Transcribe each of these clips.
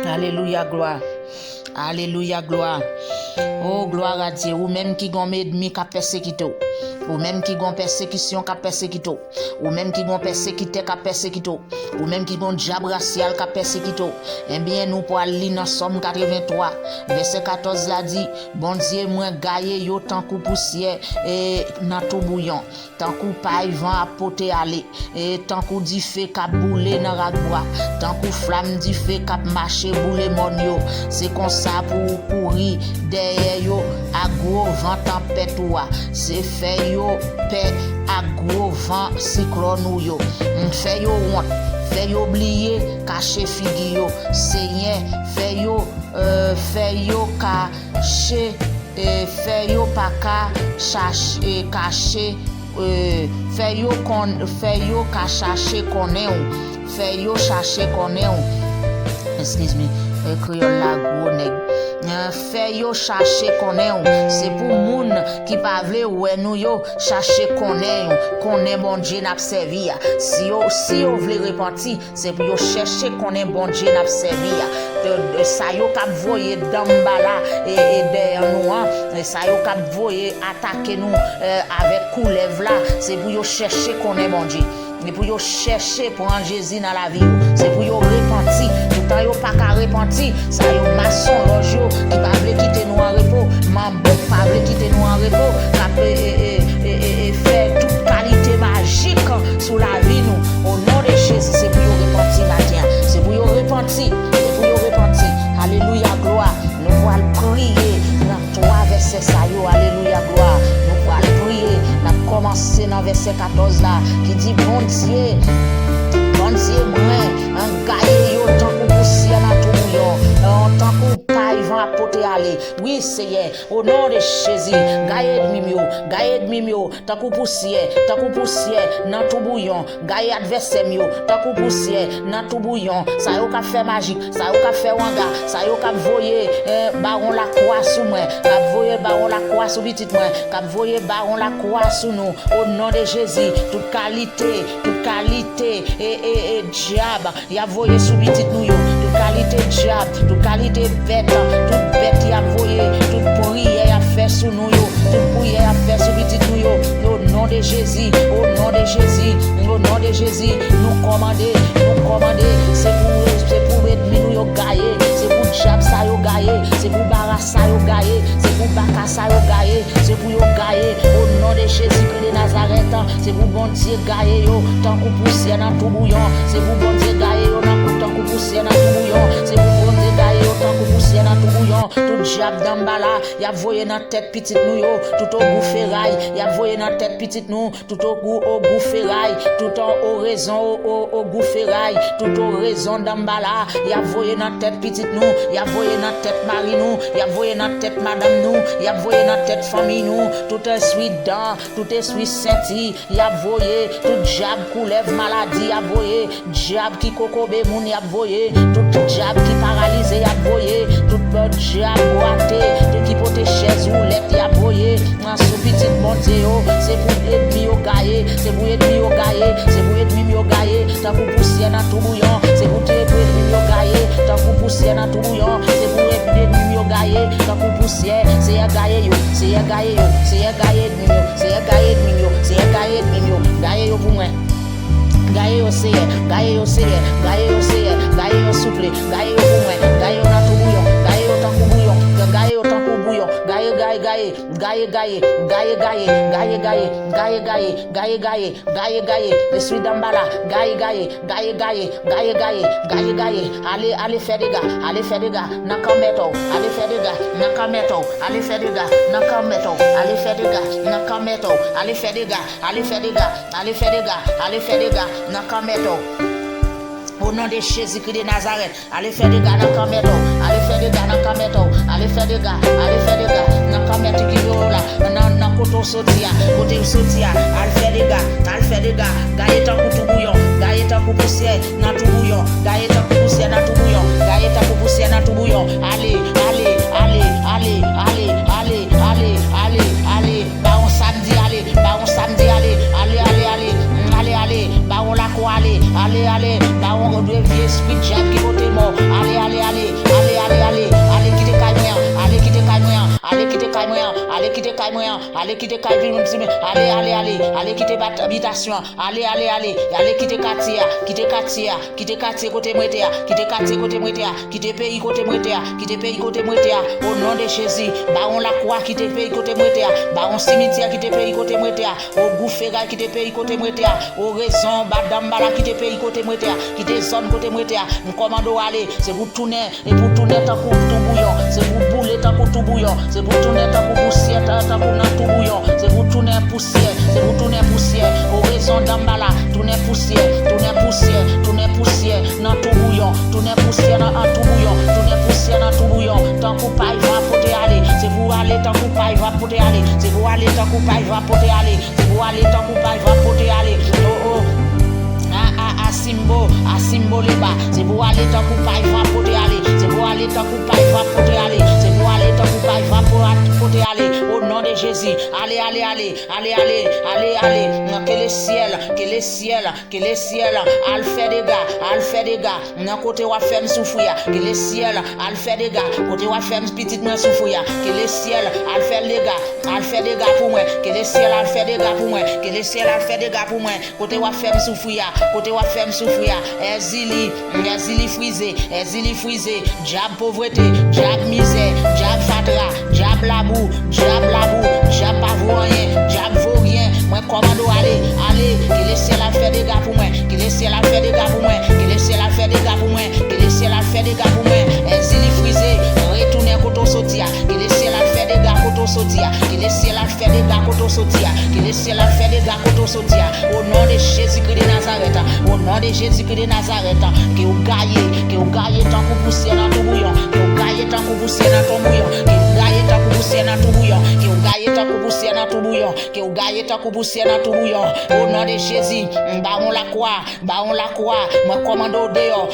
Alléluia, gloire. Alléluia, gloire. Oh, gloire à Dieu. Ou même qui gon ennemi qui persécuté. Ou même qui gon persécution qui persécuté. Ou même qui gon persécuté qui persécuté. Ou même qui gon diable racial qui persécuté. Eh bien, nous pour aller dans Somme 83, verset 14 là dit, bon Dieu, moi gaillé yo tant coup poussière et dans tout bouillon. Tant coup paille vent à poter aller. Et tant coup di feu qui boule dans ragbois. Tant coup flamme di feu qui marcher boule mon yo. C'est comme ça pour courir derrière yo à gros vent tempête ouah. C'est fait yo paix à gros vent cyclone yo. Fait yo honte, fait yo oublier cacher figue yo. Seigneur, fait yo cacher fait yo pas cacher cacher fait yo ka chercher connaît ou fait yo chercher connaît ou excuse me créole la gros nèg fait yo chercher connaît ou c'est pour moun qui pa vle ouais nous yo chercher connaît bon Dieu n'a servi si yo vle repentir c'est pour yo chercher connaît bon Dieu n'a servi ça yo k'ap voyer d'ambala et derrière nous ça yo k'ap voyer attaquer nous avec couleuvre là c'est pour yo chercher connaît bon Dieu mais pour yo chercher pour en Jésus dans la vie c'est pour yo repentir tout temps yo pas qu'à repentir ça yo maçon loge yo qui pas veut quitter nous en repos mambo pas veut quitter nous en repos et faire toute qualité magique sur la vie nous au nom de Jésus c'est pour yo repentir matin c'est pour yo repentir alléluia gloire nous allons prier dans 3 versets ça yo alléluia gloire nous allons prier n'a commencer dans verset 14 là qui dit bon Dieu moi un gaillé yo tant pour poussière dans tout bouillon tant pour paille vent apporter aller oui Seigneur au nom de Jésus gaillé mimio tant pour poussière dans tout bouillon gaillé adversaire mio tant pour poussière dans tout bouillon ça yo ka faire magique ça yo ka faire wanga ça yo ka voyer baron la croix sous moi ka voyer baron la croix sous petit moi ka voyer baron la croix sous nous au nom de Jésus toute qualité et diable y a voyé sous petit nous yo toute qualité diable toute qualité bête toute bête y a voyé toute prière y a fait sous nous yo toute prière a fait sous petit nous yo au nom de Jésus nous commander c'est pour ennemi nous yo gaillé c'est pour diable ça yo gaillé c'est pour barassa yo gaillé c'est pour bakassa yo gaillé c'est pour yo gaillé au nom de Jésus de Nazareth c'est pour bon Dieu gaillé yo tant qu'on poussière dans tout bouillon c'est pour bon Dieu gaillé yo tant qu'on poussière dans tout bouillon c'est pour bon Dieu gaillé yo tant qu'on poussière dans tout bouillon tout diable d'embala y a voyé dans tête petite nous yo tout au goût ferraille y a voyé dans tête petite nous tout au goût ferraille tout au raison au goût ferraille tout au raison d'embala y a voyé dans tête petite nous y a voyé dans tête mari nous y a voyé dans tête madame nous y a voyé dans tête famille nous tout est suite dans tout est suite senti y a voyé tout diable coulève maladie y a voyé diable qui cocobe moun y a voyé tout diable qui paralysé y a voyé tout diable boité tout qui porte chaise roulette y a voyé en sous petite montée c'est pour ennemi au gaillé c'est pour ennemi au gaillé c'est pour ennemi au gaillé tant pour poussière dans tout bouillon c'est pour ennemi au gaillé tant pour poussière dans tout bouillon c'est pour ennemi au gaillé tant pour poussière c'est à gaillé yo c'est à gaillé yo c'est à gaillé ennemi yo c'est à gaillé ennemi yo c'est à gaillé ennemi yo gaillé yo pour moi gaillé yo c'est gaillé yo souple gaillé yo pour moi gaillé yo dans tout bouillon gaillé yo tant pour bouillon gaillé yo tant pour bouillon gaillé je suis d'embala gaillé allez faire des gars n'a qu'à mettre allez faire des gars n'a qu'à mettre allez faire des gars n'a qu'à mettre allez faire des gars n'a qu'à mettre allez faire des gars n'a qu'à mettre au nom de Jésus-Christ de Nazareth, allez faire des gars dans Kameto, allez faire des gars dans Kameto, allez faire des gars dans Kameto qui vont là, dans côté sotia, allez faire des gars, gaillé tant pour tout bouillon, gaillé tant pour poussière dans tout bouillon, gaillé tant pour poussière dans tout bouillon, gaillé tant pour poussière dans tout bouillon, allez, baron samedi, allez, baron la quoi, allez, baron de vieux esprit diable qui vote mort, allez, caille moi, allez quitter caille allez quitter habitation, allez quitter quartier côté moi quitter quartier côté moi quitter pays côté moi quitter pays côté moi au nom de Jésus, baron la croix quitter pays côté moi baron cimetière quitter pays côté moi au goufféra quitter pays côté moi au raison badambala quitter pays côté moi quitter zone côté moi commando aller, c'est pour tourner et pour tourner tant pour tout bouillon, c'est pour bouler tant pour tout bouillon, c'est pour tourner tant pour poussière tant pour dans tout bouillon, c'est pour tourner poussière, c'est pour tourner poussière, au raison d'ambala, tourner poussière dans tout bouillon, tourner poussière dans tout bouillon, tourner poussière dans tout bouillon, tant pour pas va porter aller, c'est pour aller tant pour pas va porter aller, c'est pour aller tant pour pas va porter aller, c'est pour aller tant pour pas va porter aller. Oh à symbole bas, c'est pour aller tant pour pas va porter aller, c'est pour aller tant pour pas va porter aller, c'est pour aller tant pour pas va porter aller, au nom de Jésus, allez, que les ciels, al fait des gars, nan côté wa ferme souffrir, que les ciels, al fait des gars, côté wa ferme petite moi souffrir, que les ciels, al fait des gars pour moi, que les ciels, al fait des gars pour moi, que les ciels, al fait des gars pour moi, côté wa ferme souffrir, exili frisé, diab pauvreté, diab misère, diab fatra, diab labou, diab pas rien, diab vaut rien, moi commando allez, que les ciels a fait des gars pour moi, que les ciels a fait des gars pour moi, que les ciels a fait des gars pour moi, que les ciels a fait des gars pour moi, exili frisé, retourner koto sotia, que les ciels a fait des gars koto sotia, que les ciels a fait des gars koto sotia, que les ciels a fait des gars koto sotia, au nom de Jésus-Christ de Nazareth, au nom de Jésus-Christ de Nazareth, que vous gagnez tant que vous poussière dans tout bouillon, que vous gagnez tant que vous poussière dans tout bouillon, que vous gagnez tant que vous poussière dans tout bouillon, que vous gagnez tant que vous poussière dans tout bouillon, que vous gagnez tant que vous poussière dans tout bouillon, au nom de Jésus, baron la croix, moi commando dehors,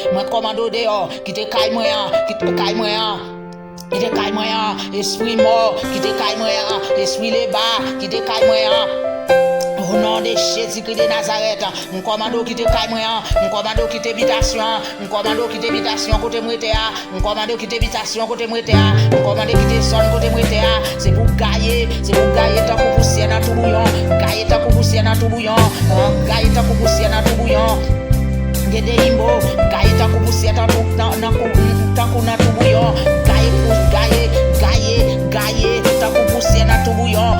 qui te caille moi, esprit mort, qui te caille moi, esprit les bas, qui te caille moi. Au nom de Jésus-Christ de Nazareth, mon commando qui te caille moi, mon commando qui t'habitation, mon commando qui t'habitation côté moi mon commando qui t'habitation côté moi mon commando qui te sonne côté moi c'est pour gailler tant que poussière dans tout bouillon, gailler tant que poussière dans tout bouillon, gailler tant que poussière dans tout bouillon. Gede imbo, gailler tant que poussière dans tout bouillon, gailler tant que poussière dans tout bouillon, gailler tant que poussière dans tout bouillon,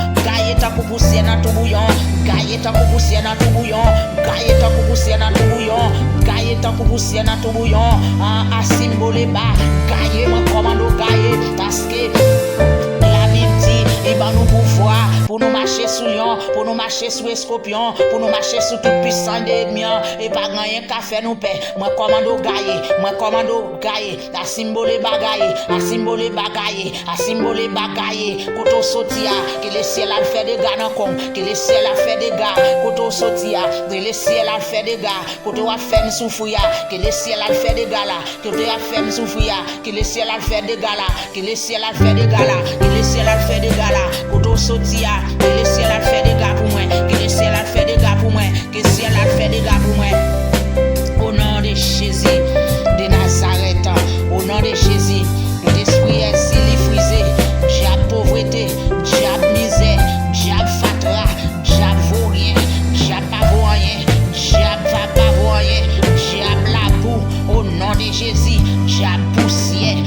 gailler tant que poussière dans tout bouillon, gailler tant que poussière dans tout bouillon, gailler tant que poussière dans tout bouillon, à symbole bas, gailler mon commando gailler, parce que la Bible dit, il va nous pouvoir pour nous marcher sous lion, pour nous marcher sous escorpion, pour nous marcher sous tout puissant d'ennemi, et pas rien qu'à faire nous paix. Moi commando gailler, à symbole bagaille, koto sotia, que le ciel a fait des gars dans con, que le ciel a fait des gars, koto sotia, que le ciel a fait des gars, koto a fait souffrir, que le ciel a fait des gars là, que tu a fait souffrir, que le ciel a fait des gars là, que le ciel a fait des gars là, que le ciel a fait des gars là, koto sotia, que le ciel a fait des gars pour moi, que le ciel a fait des gars pour moi, que le ciel a fait des gars pour moi. Au nom de Jésus de Nazareth, au nom de Jésus, l'esprit est frisé, diable pauvreté, diable misère, diable fatra, diable vaut rien, diable pas vaut rien, diable va pas vaut rien, diable la boue, au nom de Jésus, diable poussière,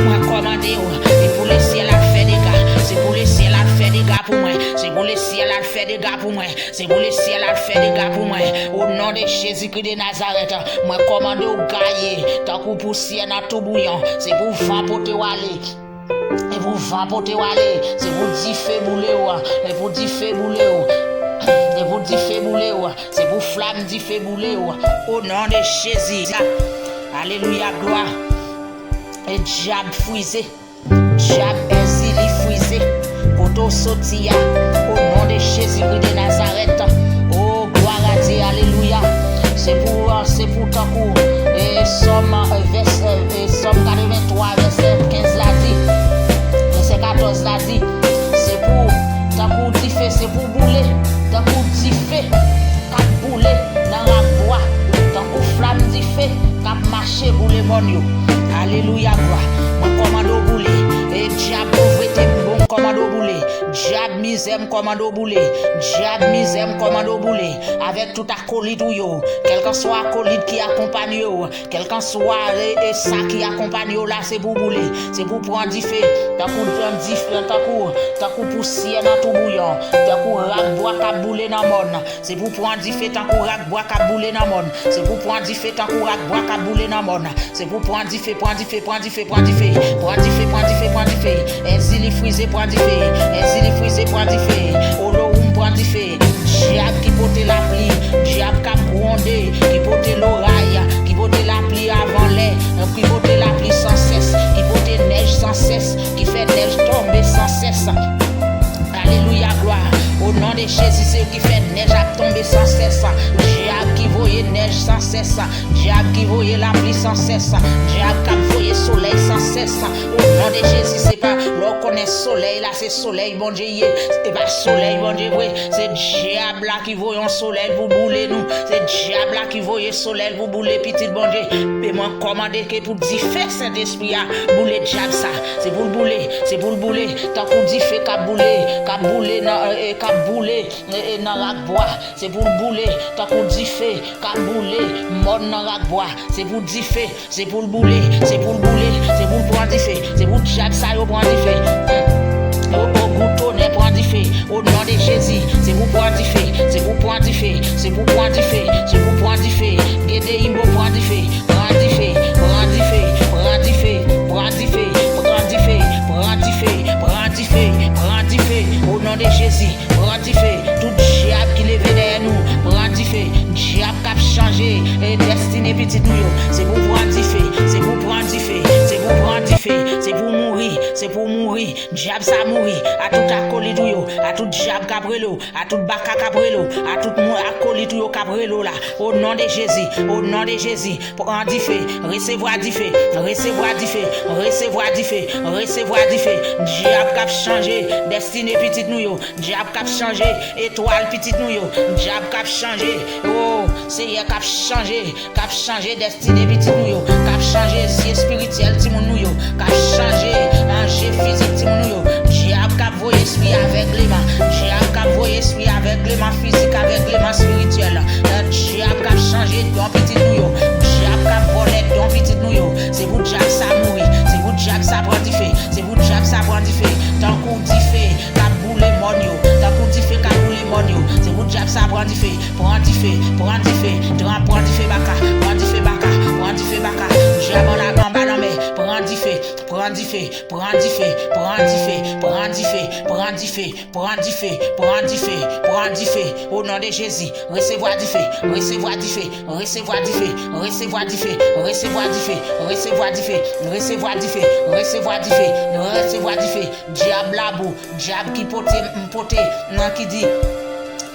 moi commandé, et pour le ciel a fait des gars, c'est pour le ciel a fait des gars pour moi, c'est pour le ciel a fait des gars pour moi, c'est pour le ciel a fait des gars pour moi, au nom de Jésus-Christ de Nazareth, moi commandé au gaillé, tant que poussière dans tout bouillon, c'est pour vapoter aller. Et pour vapoter aller, c'est pour dire fait bouler, et pour dire fait bouler, et pour dire fait bouler, c'est pour flamme dire fait bouler, au nom de Jésus. Alléluia, gloire. Et diable frisé, diable exilé frisé, koto sotia, au nom de Jésus-Christ de Nazareth. Oh, gloire à Dieu, alléluia. C'est pour ta cour. Et Somme 83, verset 15 là dit, verset 14 là dit, c'est pour ta cour diffé, c'est pour bouler, ta cour diffé, cap bouler dans la bois, ta cour flamme diffé, cap marcher bouler mon yo. Alléluia, gloire. Moi commando bouler, et diable pauvreté bon commando boulé. Diable misère commando boulé. Diable misère commando boulé. Avec tout acolyte ou yo. Quel que soit acolyte qui accompagne yo. Quel que soit ça qui accompagne yo là, c'est pour bouler. C'est pour prendre du feu. T'as coup poussière dans tout bouillon. T'as coup rac bois qui boule dans monde. C'est pour prendre du feu. T'as coup rac bois qui boule dans monde. C'est pour prendre du feu. T'as coup rac bois qui boule dans monde. C'est pour prendre du feu, prendre du feu, prendre du feu, prendre du feu, prendre du feu, prendre du feu, prendre du feu. Exil frisé, prendre du feu. Exil frisé, prendre du feu. Oloum, prendre du feu. Diable qui porte la pluie, diable qui a grondé, qui porte l'oreille, qui porte la pluie avant l'air, qui porte la pluie sans cesse, qui porte neige sans cesse, qui fait neige tomber sans cesse. Alléluia, gloire. Au nom de Jésus, c'est qui fait neige à tomber sans cesse. Diable qui voyait neige sans cesse. Diable qui voyait la pluie sans cesse. Diable qui voyait soleil sans cesse. Au nom de Jésus, c'est pas l'on connaît soleil là, c'est soleil, bon Dieu. C'est pas soleil, bon Dieu, oui. C'est diable là qui voyait un soleil pour bouler nous. C'est diable là qui voyait soleil pour bouler petit bon Dieu. Mais moi, commandé que pour dire fait Saint-Esprit à bouler diable ça. C'est pour le bouler, c'est pour le bouler. Tant qu'on dit fait qu'à bouler dans la bois, c'est pour bouler, tant qu'on dit fait, qu'à bouler, mort dans la bois, c'est pour dire fait, c'est pour bouler, c'est pour bouler, c'est pour prendre du fait, c'est pour Jacques ça yo prendre du fait. Au goutonnet prendre du fait, au nom de Jésus, c'est pour prendre du fait, c'est pour prendre du fait, c'est pour prendre du fait, c'est pour prendre du fait, Guédé Imbo prendre du fait, prendre du fait, prendre du fait, prendre du fait, prendre du fait, prendre du fait, prendre du fait, prendre du fait, prendre du fait, au nom de Jésus, prendre du fait, tout diable qui lève derrière nous, prendre du fait, diable qui a changé, et destiné petit nous, c'est pour prendre du fait, c'est pour prendre du fait, c'est pour prendre du fait, c'est pour mourir, c'est pour mourir, diable ça mourir, à tout acolyte yo, à tout diable cabrelo, à tout baka cabrelo, à tout acolyte yo cabrelo là, au nom de Jésus, au nom de Jésus, prendre du fait, recevoir du fait, recevoir du fait, recevoir du fait, recevoir du fait, diable qui a changé, destiné petit nous yo, diable qui a changé, étoile petit nous yo, diable qui a changé, oh, c'est hier qui a changé destiné petit nous yo, qui a changé si spirituel ti moun nou yo, qui a changé ange physique ti moun nou yo, diable qui a voyé esprit avec les mains, diable qui a voyé esprit avec les mains physiques, avec les mains spirituelles, diable qui a changé don petit nous yo, diable qui a volé don petit nous yo, c'est pour diable ça mourir, c'est pour diable ça prend du feu, c'est pour diable ça prend du feu, tant qu'on dit feu, qu'a boule mon yo, tant qu'on dit feu, qu'a boule mon yo, c'est pour diable ça prend du feu, prend du feu, prend du feu, prend du feu baka, prend du feu baka, prend du feu baka, diable on a gamba non mais prend du feu, prend du feu, prend du feu, prend du feu, prend du feu, prend du feu, prend du feu, prend du feu, prend du feu, au nom de Jésus, recevoir du feu, recevoir du feu, recevoir du feu, recevoir du feu, recevoir du feu, recevoir du feu, recevoir du feu, recevoir du feu, recevoir du feu, diable là-bas, diable qui pote, non qui dit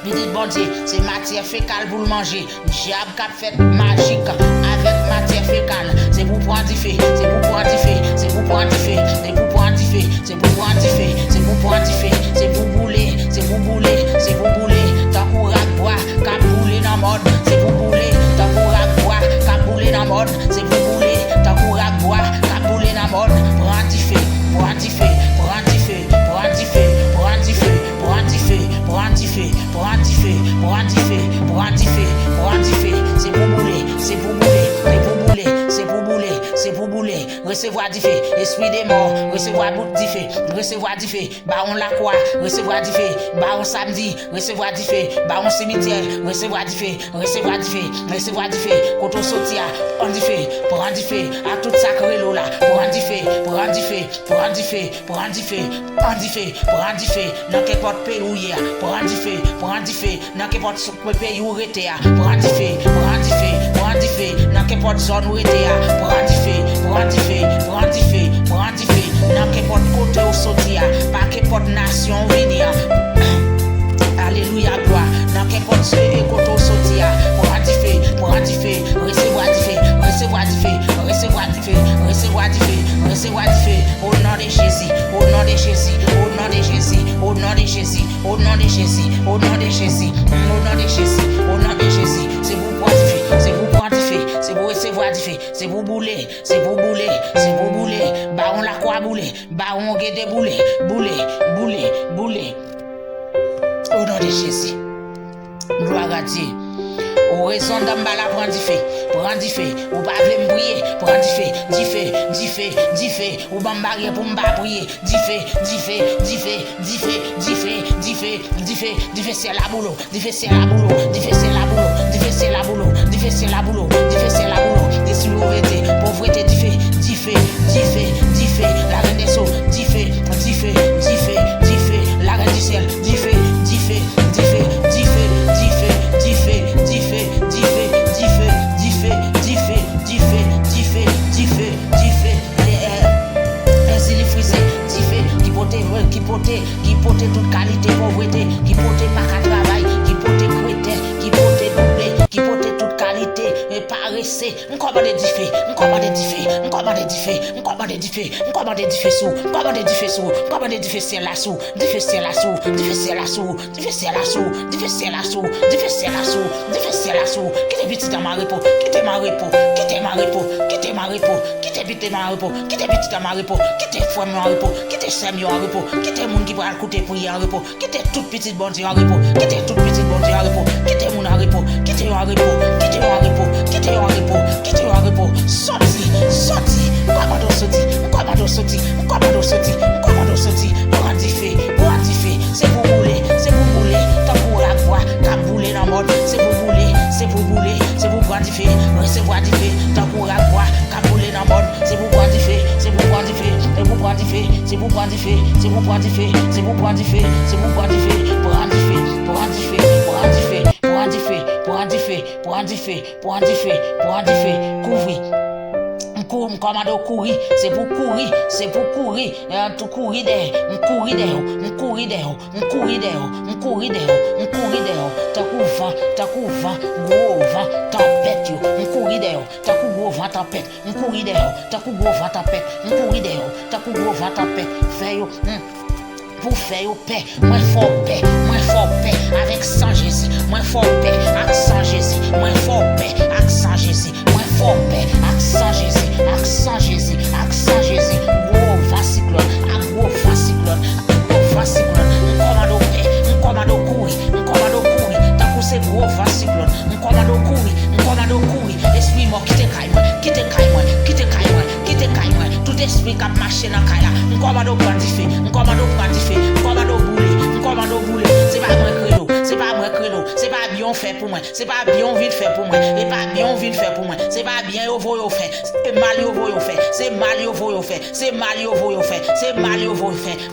petit bon Dieu, c'est matière fécale pour le manger. Diable qui a fait magique avec matière fécale. C'est pour prendre du feu, c'est pour prendre du feu, c'est pour prendre du feu, c'est pour prendre du feu, c'est pour prendre du feu, c'est pour prendre du feu, c'est pour bouler, c'est pour bouler, c'est pour bouler. Tant qu'on rac bois, qu'à bouler dans le monde, c'est pour bouler. Tant qu'on rac bois, qu'à bouler dans le monde, c'est pour bouler. Tant qu'on rac bois, qu'à bouler dans le monde, prends du feu, prends du feu, prends du feu, prends du feu, prends du feu, prends du feu, prends du feu, prends du feu, prends du feu, prends du feu, prends du feu, c'est pour bouler, c'est pour bouler, c'est pour bouler, c'est pour bouler, c'est pour bouler, recevoir du feu, esprit des morts, recevoir du feu, recevoir du feu, baron la croix, recevoir du feu, baron samedi, recevoir du feu, baron cimetière, recevoir du feu, recevoir du feu, recevoir du feu, quand on sortit, prends du feu, prends du feu, à tout sacré l'eau là, prends du feu, prends du feu, prends du feu, prends du feu, prends du feu, prends du feu, dans quel porte pays où il y a, prends du feu, prends du feu, dans quel porte pays où il était, prends du feu, prends du feu, prends du feu, dans quel porte zone où il était, prends du feu, prends du feu, prends du feu, prends du feu, dans quel porte côté où sortir, pas quel porte nation venir. Alléluia, gloire, dans quel porte côté où sortir, prends du feu, prends du feu, recevoir du feu, recevoir du feu, recevoir du feu, recevoir du feu, recevoir du feu, au nom de Jésus, au nom de Jésus, au nom de Jésus, au nom de Jésus, au nom de Jésus, au nom de Jésus, au nom de Jésus, au nom de Jésus, c'est pour prendre du feu, c'est pour prendre du feu, c'est pour recevoir du feu, c'est pour bouler, c'est pour bouler, c'est pour bouler, baron la croix boulé, baron guédé boulé, boulé, boulé, boulé. Au nom de Jésus. Gloire à Dieu. Au raison d'Ambala, prends du feu, ou pas me prier, prends du feu, ou bambarrier pour me prier, du feu, c'est la boulot, c'est la boulot, des soulevetés, pauvreté, du feu, la reine des sceaux, du feu, la reine du ciel, du feu, qui portait toute qualité pauvreté, qui portait pas qu'à travail, qui portait crétin, qui portait doublé, qui portait toute qualité et paressé. On commande du feu, on commande du feu, on commande du feu, on commande du feu, on commande du feu sous, on commande du feu sous, on commande du feu c'est la sous, du feu c'est la sous, du feu c'est la sous, du feu c'est la sous, du feu c'est la sous, du feu c'est la sous, du feu c'est la sous. Qui t'es petit dans ma repos, qui t'es ma repos, qui t'es ma repos, qui t'es ma repos, qui t'es petit dans ma repos, qui t'es petit dans ma repos, qui t'es femme en repos, qui t'es semi en repos, qui t'es moun qui va écouter prier en repos, qui t'es toute petite bonne en repos, qui t'es toute petite bonne en repos, qui t'es moun en repos, qui t'es en repos, qui t'es en repos, qui t'es en repos, qui t'es en repos, sorti, commando sorti, c'est pour bouler, tant pour la voix, t'as boulé dans mode, c'est pour bouler, c'est pour prendre du feu, c'est pour du feu, tant pour la voix, t'as boulé dans mode, c'est pour prendre du feu, c'est pour prendre du feu, c'est pour prendre du feu, c'est pour prendre du feu, c'est pour prendre du feu, c'est pour prendre du feu, c'est pour prendre du feu, prendre du feu, prendre du feu, prendre du feu, prendre du feu, prendre du feu, prendre du feu, prendre du feu, prendre du feu, couvrir. Commando courir, c'est pour courir, tout courir derrière, t'as couvert, gros vent, tempête, on courir derrière, t'as gros vent, tempête, on courir derrière, t'as gros vent, tempête, on courir derrière, t'as gros vent, tempête, pour faire paix, moins fort paix, avec sang Jésus, moins fort paix, accent Jésus, moins fort paix, accent Jésus, moins fort paix, accent Jésus, gros fascicle, on commande courir, t'as poussé gros fascicle, on commande courir, esprit mort, quitte caille moi, tout esprit qui a marché dans Kaya, on commande prendre du feu, on commande bouler, c'est pas moi créneau, c'est pas bien fait pour moi, c'est pas bien vite fait pour moi, et pas bien vite fait pour moi, c'est pas bien au voyo fait, c'est mal au voyo fait,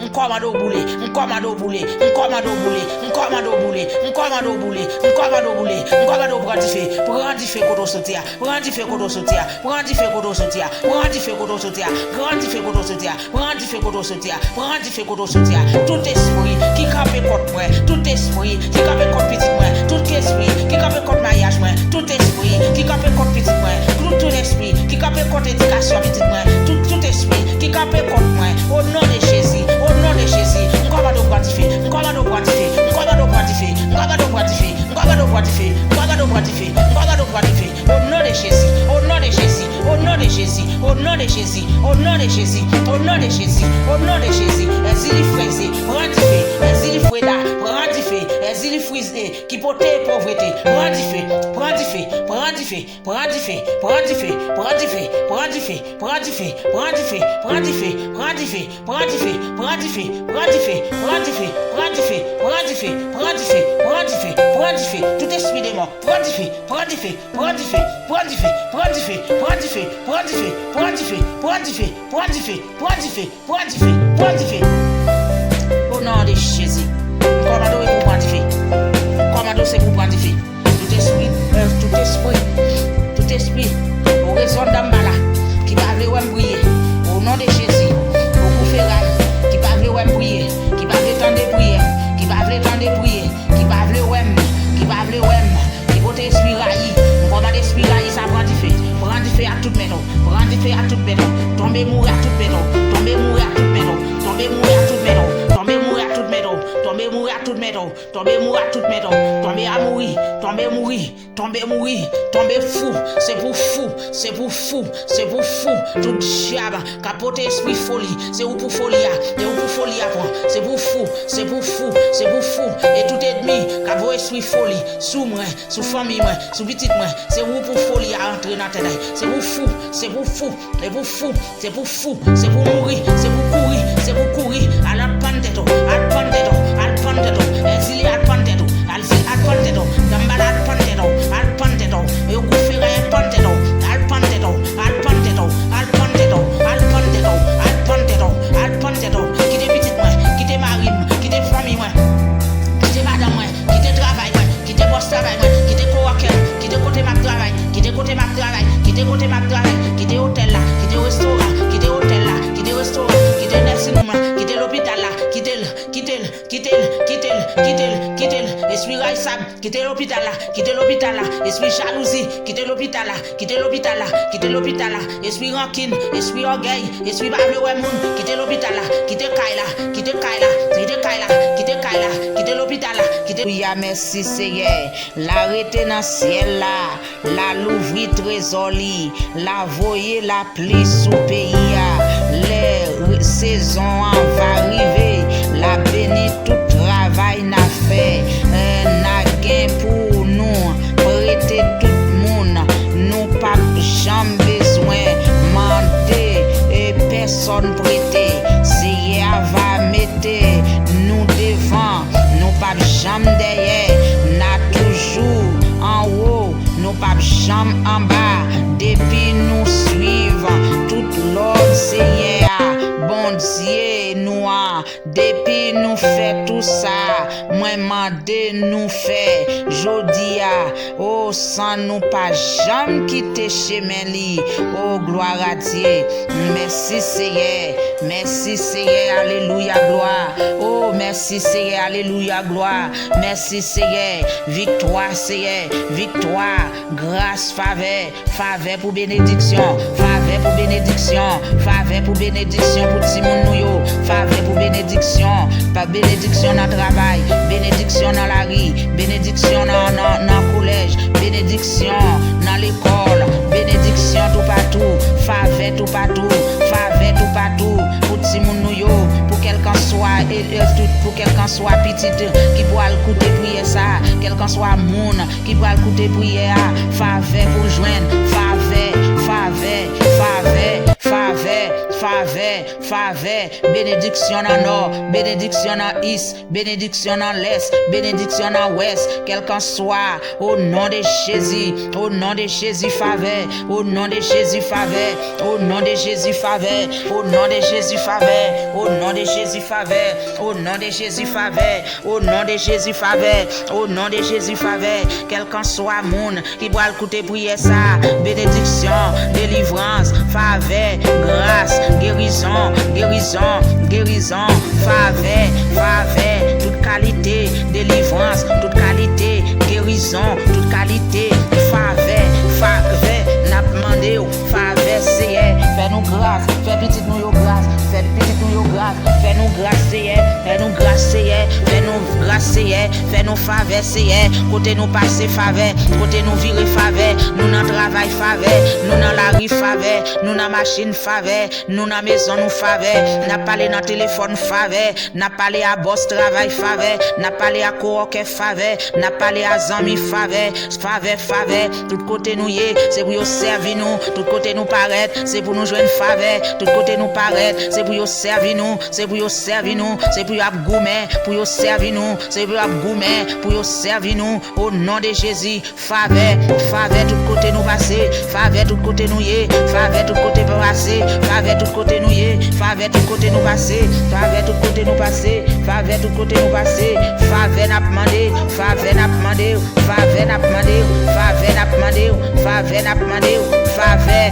on commande bouler, prendre du feu kodo sotia, tout esprit qui campe contre moi, tout esprit qui campe contre petit moi, tout esprit qui campe contre mariage moi, tout esprit qui campe contre petit moi, tout esprit qui campe contre éducation petit moi, tout esprit qui campe contre moi, au nom de Jésus, on commande prendre du feu, au nom de Jésus, exil fraisé, prends du feu, exil freda, prends du feu, exil frisé, qui portait pauvreté, prends du feu, tout esprit des morts, prends du feu, au nom de Jésus, commando est pour prendre du feu, c'est pour prendre du feu, tout esprit, au raison d'Ambala, qui va venir briller, au nom de Jésus, au coup ferraille, qui va venir briller, qui va venir tendre prier, qui va venir qui va esprit railli, on commande esprit railli, ça prend du feu à toute maison, tomber mourir à toute maison, tout métal, tomber mourir à tout métal, tomber à mourir, tomber mourir, tomber mourir, tomber fou, c'est pour fou, c'est pour fou, c'est pour fou, tout diable, capote esprit folie, c'est où pour folie, c'est où pour folie après, c'est pour fou, c'est pour fou, c'est pour fou, et tout ennemi, capote esprit folie, sous moi, sous famille moi, sous petite moi, c'est où pour folie à entrer dans la tête, c'est pour fou, c'est pour fou, c'est pour fou, c'est pour fou, c'est pour mourir, c'est pour courir, c'est pour courir, à la panteto, à la panteto, à la panteto, exilé à la panteto, à la panteto, dambala à la panteto, à la panteto, et au couvrir à la panteto, à la panteto, à la panteto, à la panteto, à la panteto, à la panteto, à la panteto, qui te petite moi, qui te mari, qui te famille moi, qui te madame moi, qui te travail moi, qui te boss travail moi, qui te coworker, qui te côté ma travail, qui te côté ma travail, qui te côté ma travail, qui te hôtel là, qui te restaurant, qui te hôtel là, qui te restaurant, qui te nursing home, qui te l'hôpital là, qui te esprit raissable, qui te l'hôpital là, qui te l'hôpital là, esprit jalousie, qui te l'hôpital là, qui te l'hôpital là, qui te l'hôpital là, esprit rancune, esprit orgueil, esprit bavle ouais moun, qui te l'hôpital là, qui te caille là, qui te caille là, qui te caille là, qui te caille là, qui te l'hôpital là, qui te oui, merci Seigneur, l'arrêter dans ciel là, la l'ouvrir trésor li, la voyer la pluie sous pays les saisons va arriver, la béni tout travail n'a fait, n'a gain pour nous, prêter tout le monde, nous pas jamais besoin mentir et personne prêter, c'est va mettre nous devant, nous pas jamais derrière, n'a toujours en haut, nous pas jamais en bas, depuis nous suivons tout l'ordre Seigneur, bon Dieu nous depuis nous fait tout ça, moi mandé nous fait, jodia, oh sans nous pas jamais quitter chemin li, oh gloire à Dieu, merci Seigneur, alléluia gloire, oh merci Seigneur, alléluia gloire, merci Seigneur, victoire Seigneur, victoire, grâce, faveur pour bénédiction, faveur pour bénédiction, faveur pour bénédiction pour Timon Nouyo, faveur pour bénédiction, pas bénédiction dans le travail, bénédiction dans la rue, bénédiction dans le collège, bénédiction dans l'école, bénédiction tout partout, faveur tout partout, faveur tout partout pour Timon Nouyo, pour quelqu'un soit petite qui pourra écouter prier ça, quelqu'un soit monde qui pourra écouter prier, faveur pour joindre, faveur, bénédiction dans nord, bénédiction dans est, bénédiction dans l'est, bénédiction dans ouest, quelqu'un soit, au nom de Jésus, au nom de Jésus, faveur, au nom de Jésus, faveur, au nom de Jésus, faveur, au nom de Jésus, faveur, au nom de Jésus, faveur, au nom de Jésus, faveur, au nom de Jésus, faveur, au nom de Jésus, faveur, quelqu'un soit monde qui doit écouter prier ça, bénédiction, délivrance, faveur, grâce, guérison, faveur, toute qualité, délivrance, toute qualité, guérison, toute qualité, faveur, n'a demandé, faveur, Seigneur, fais-nous grâce, fais petite nous grâce, fais petite nous grâce, fais-nous grâce, Seigneur, fais-nous grâce, Seigneur, fais-nous grâce, Seigneur, fais-nous faveur, Seigneur, côté nous passer faveur, côté nous virer faveur, nous dans travail faveur, nous dans la rue faveur, nous dans machine faveur, nous dans maison nous faveur, n'a parlé dans téléphone faveur, n'a parlé à boss travail faveur, n'a parlé à coworker faveur, n'a parlé à amis faveur, tout côté nous y c'est pour nous servir nous, tout côté nous paraître, c'est pour nous joindre faveur, tout côté nous paraître, c'est pour nous servir nous, c'est pour nous servir nous, c'est pour nous goumer, pour nous servir nous, c'est pour nous goumer, pour nous servir nous, au nom de Jésus, faveur, tout côté nous passer, faveur tout côté nous y, faveur tout côté passer, faveur tout côté nous y, faveur tout côté nous passer, faveur tout côté nous passer, faveur tout côté nous passer, faveur n'a demandé, faveur n'a demandé, faveur n'a demandé, faveur n'a demandé, faveur n'a demandé, faveur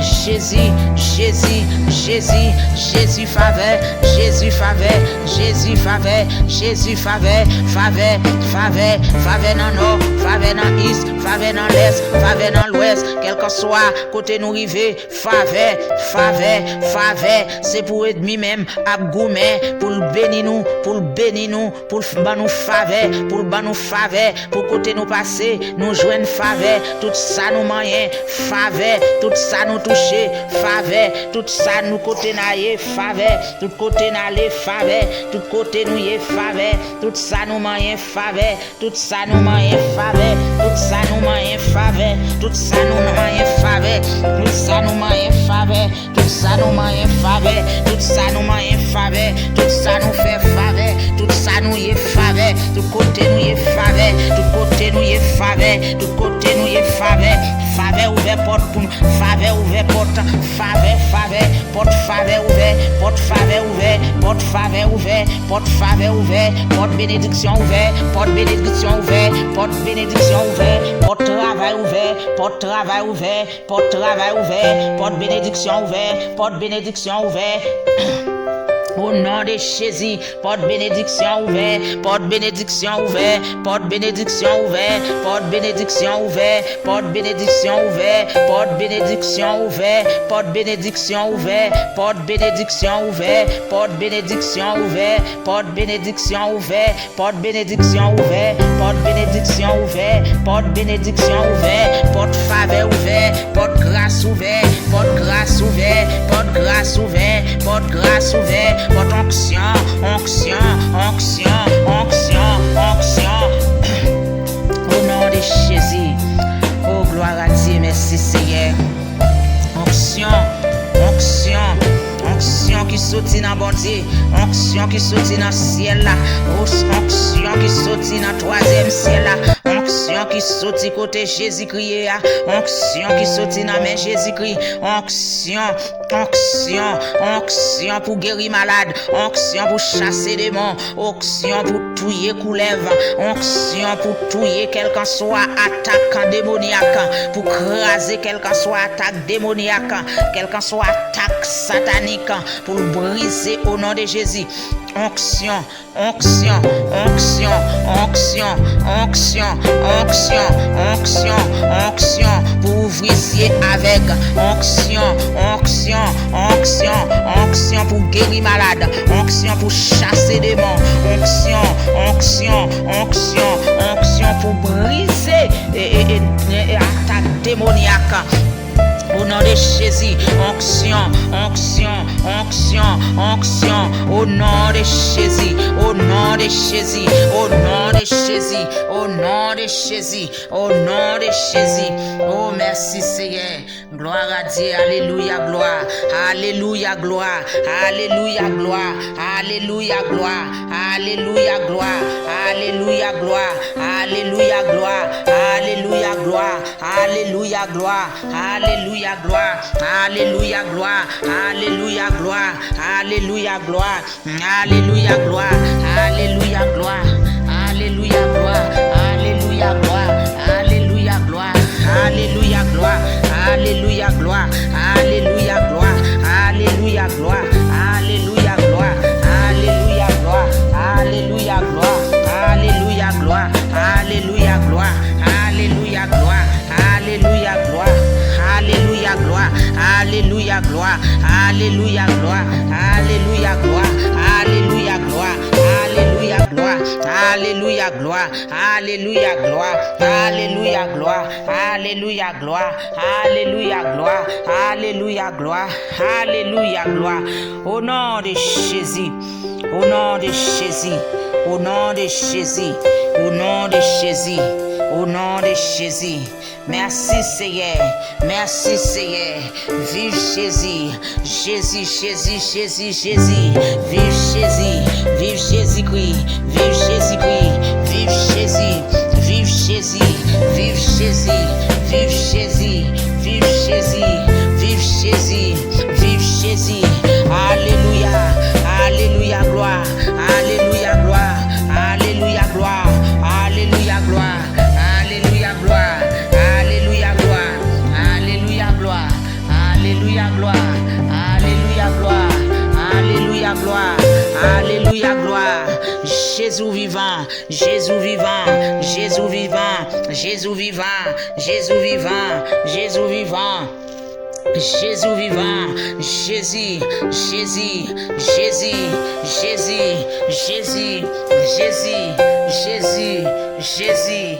Jésus, Jésus, Jésus, Jésus faveur, Jésus faveur, Jésus faveur, Jésus faveur, faveur, faveur, faveur dans le nord, faveur dans l'est, faveur dans l'est, faveur dans l'ouest, quel que soit côté nous river, faveur, faveur, faveur, c'est pour ennemi même, abgoumer, pour le bénir nous, pour le bénir nous, pour le nous faveur, pour le nous faveur, pour côté nous passer, nous joindre faveur, tout ça nous moyen, faveur, tout ça nous toucher, faveur, tout ça nous côté naïe, faveur, tout côté n'aller, faveur, tout côté nous y faveur, tout ça nous moyen, faveur, tout ça nous moyen, faveur, tout ça nous moyen, faveur, tout ça nous moyen, faveur, tout ça nous moyen, faveur, tout ça nous moyen, faveur, tout ça nous moyen, faveur, tout ça nous fait faveur, tout ça nous y faveur, tout côté nous y faveur, tout côté nous y faveur, tout côté nous y faveur, faveur ouvert porte pour nous, faveur ouvert porte, faveur, faveur, porte faveur ouvert, porte faveur ouvert, porte faveur ouvert, porte faveur ouvert, porte bénédiction ouvert, porte bénédiction ouvert, porte bénédiction ouvert, porte travail ouvert, porte travail ouvert, porte travail ouvert, porte bénédiction ouvert, porte bénédiction ouvert. Au nom de Jésus, porte bénédiction ouvert, porte bénédiction ouvert, porte bénédiction ouvert, porte bénédiction ouvert, porte bénédiction ouvert, porte bénédiction ouvert, porte bénédiction ouvert, porte bénédiction ouvert, porte bénédiction ouvert, porte bénédiction ouvert, porte bénédiction ouvert, porte bénédiction ouvert, porte bénédiction ouvert, porte faveur ouvert, porte grâce ouvert, porte grâce ouvert, porte grâce ouvert, porte grâce ouvert. Porte onction, onction, onction, onction, onction. Au nom de Jésus. Oh, gloire à Dieu, merci Seigneur. Onction, onction, onction qui sortit dans bon Dieu. Onction qui sortit dans le ciel là. Onction qui sortit dans le troisième ciel là. Onction qui sortit côté Jésus-Christ. Onction qui sortit dans main Jésus-Christ. Onction, onction, onction pour guérir malade. Onction pour chasser démons. Onction pour tuer couleuvre. Onction pour tuer quel que soit attaque démoniaque. Pour craser quel que soit attaque démoniaque. Quel que soit attaque satanique. Pour briser au nom de Jésus. Onction, onction, onction, onction, onction, onction, onction, onction, pour ouvrir ciel avec onction, onction, onction, onction pour guérir malade, onction pour chasser démons, onction, onction, onction, onction pour briser et attaque démoniaque. Au nom de Jésus, onction, onction, onction, onction, au nom de Jésus, au nom de Jésus, au nom de Jésus, au nom de Jésus, au nom de Jésus. Oh merci Seigneur, gloire à Dieu, alléluia, gloire, alléluia, gloire, alléluia, gloire, alléluia, gloire, alléluia, gloire, alléluia, gloire, alléluia, gloire, alléluia, gloire, alléluia, gloire, alléluia. Gloire, alléluia, gloire, alléluia, gloire, alléluia, gloire, alléluia, gloire, alléluia, gloire, alléluia, gloire, alléluia, gloire, alléluia, gloire, alléluia, gloire, alléluia, gloire, alléluia, gloire, alléluia, gloire, alléluia, gloire, alléluia, gloire, alléluia, gloire, alléluia, gloire, alléluia, gloire, alléluia, gloire, alléluia, gloire. Alléluia, gloire, alléluia, gloire, alléluia, gloire, alléluia, gloire, alléluia, gloire, alléluia, gloire, alléluia, gloire, alléluia, gloire, alléluia, gloire, alléluia, gloire, alléluia, gloire, alléluia, gloire, alléluia, gloire, au nom de Jésus, au nom de Jésus, au nom de Jésus, au nom de Jésus, au nom de Jésus. Merci Seigneur, merci Seigneur, vive Jésus, Jésus, Jésus, Jésus, Jésus, vive Jésus, vive Jésus-Christ, vive Jésus-Christ, vive Jésus, vive Jésus, vive Jésus, vive Jésus, vive Jésus, vive Jésus, vive Jésus, alléluia, alléluia, gloire, alléluia, gloire, alléluia, gloire, alléluia, gloire, alléluia, gloire. Alléluia, Alléluia, gloire. Jésus vivant, Jésus vivant, Jésus vivant, Jésus vivant, Jésus vivant, Jésus vivant. Jésus vivant, Jésus, Jésus, Jésus, Jésus, Jésus, Jésus, Jésus, Jésus,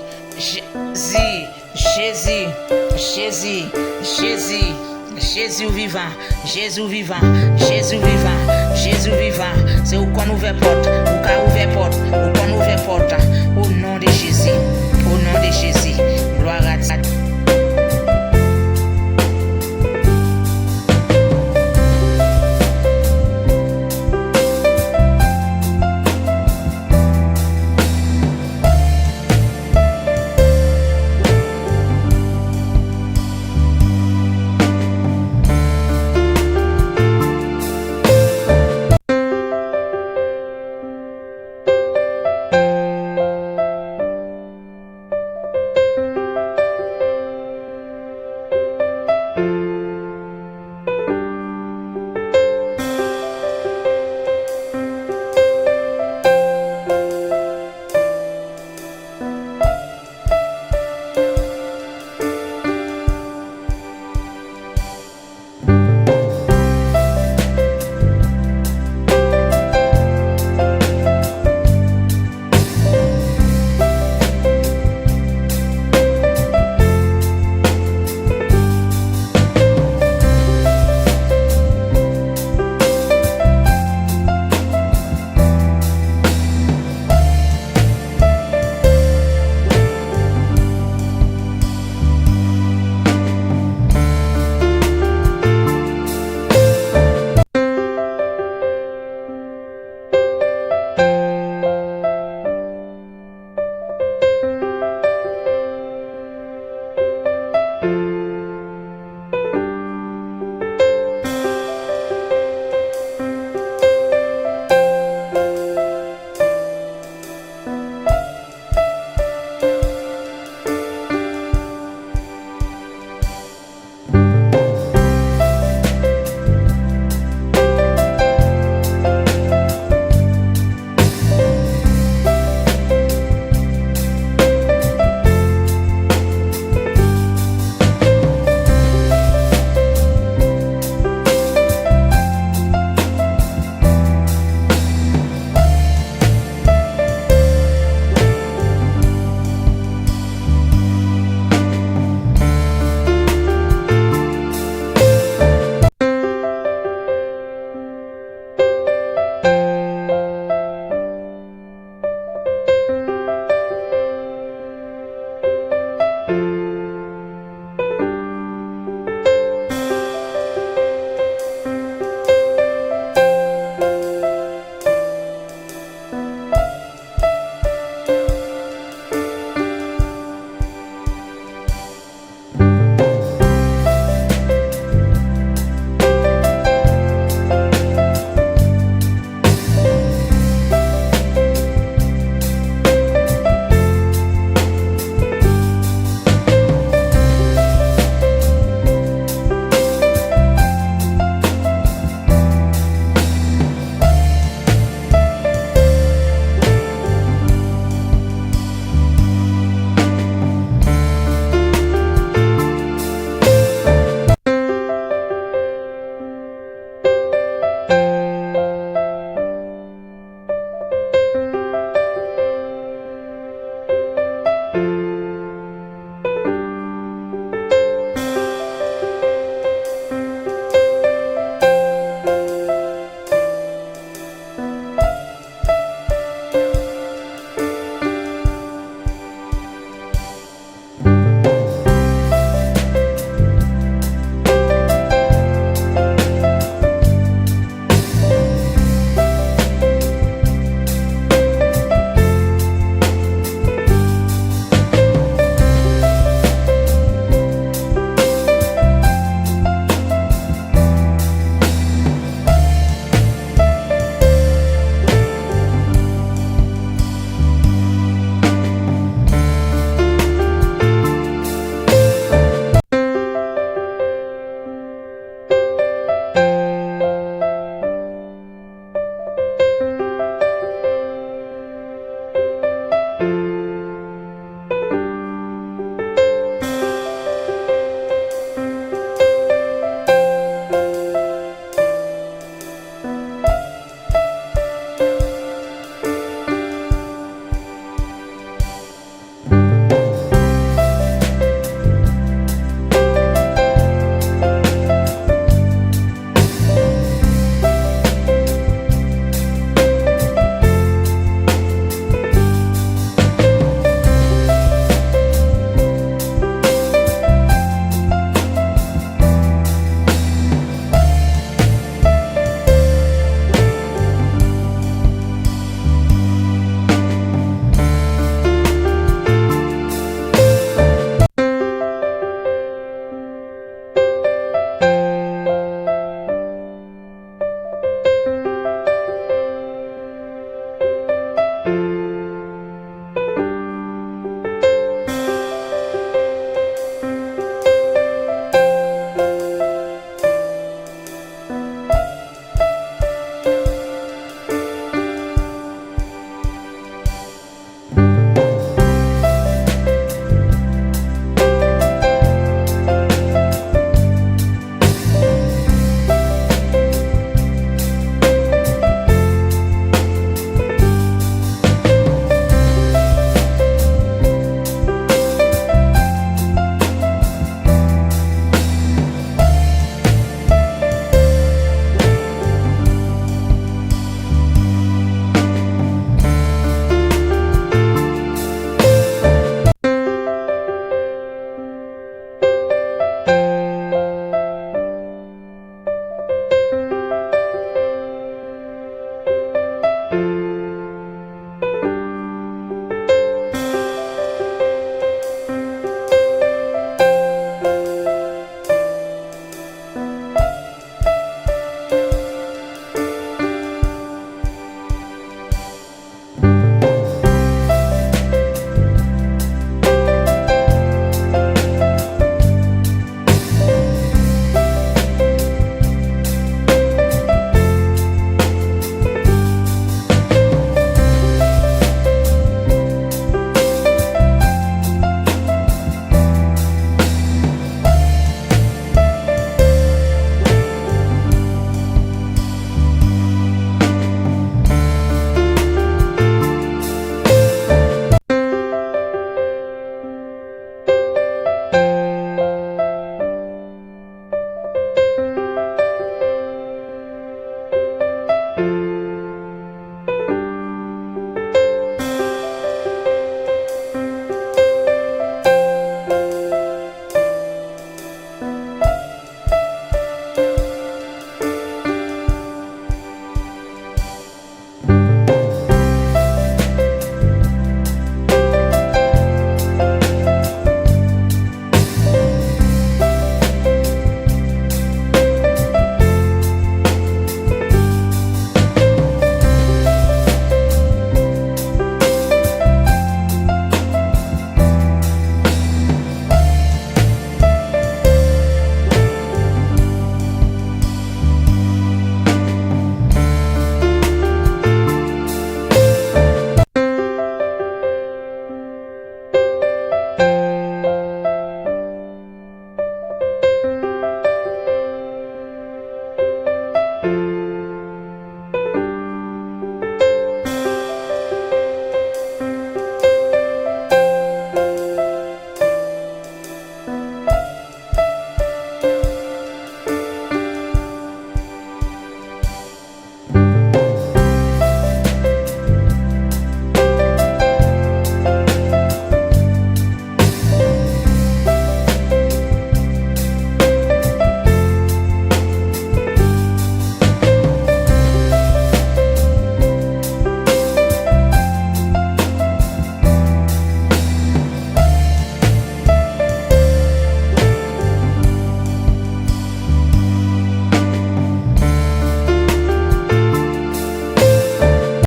Jésus, Jésus, Jésus, Jésus vivant, Jésus vivant, Jésus vivant, Jésus vivant. C'est où qu'on ouvre porte, où qu'on ouvre porte, où qu'on ouvre porte. Au nom de Jésus, au nom de Jésus.